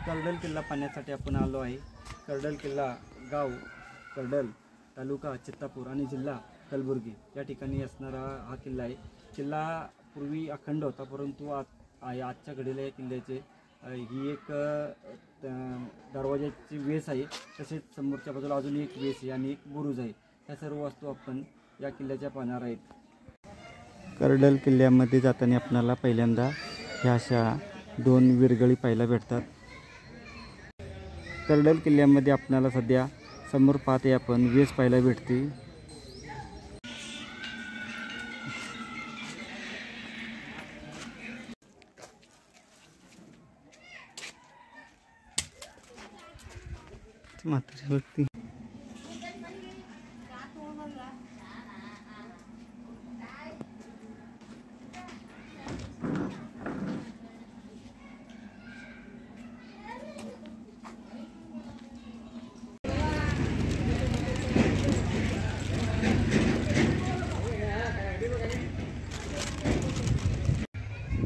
करडल किल्ला पाहण्यासाठी आपण आलो आहे। करडल किल्ला गाव करडल, तालुका चित्तापूर आणि जिल्हा कलबुर्गी या ठिकाणी असणारा हा किल्ला आहे। किल्ला पूर्वी अखंड होता, परंतु आजच्या घडीला या किल्ल्याचे ही एक दरवाजाची वेस आहे, तसेच समोरच्या बाजूला अजून एक वेस आहे आणि एक बुरुज आहे। या सर्व वस्तू आपण या किल्ल्याच्या पाहणार आहेत। करडल किल्ल्यामध्ये जाताना आपल्याला पहिल्यांदा ह्या अशा 2 विरगळी पाहायला भेटतात। करडल किल्ल्यामध्ये आपल्याला सध्या समोर पाहते आपण वेस पाहायला भेटते। म्हातारी व्यक्ती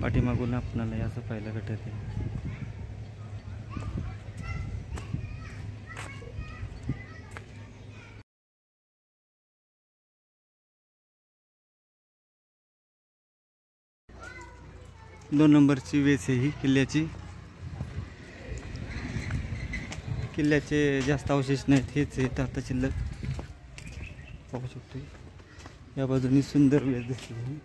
पाठीमागून आपल्याला असं पाहायला भेटत आहे। दोन नंबरची वेस आहे ही किल्ल्याची। किल्ल्याचे जास्त अवशेष नाहीत, हेच आहेत आता शिल्लक। पाहू शकतो या बाजूनी सुंदर वेस दिसते।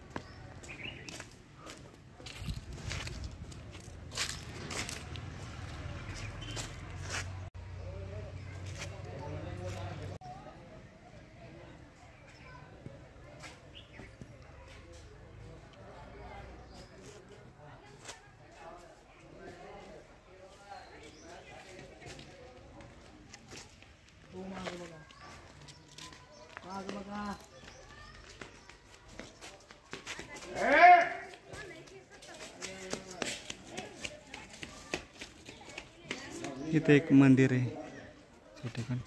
इथे एक मंदिर आहे छोटे पण।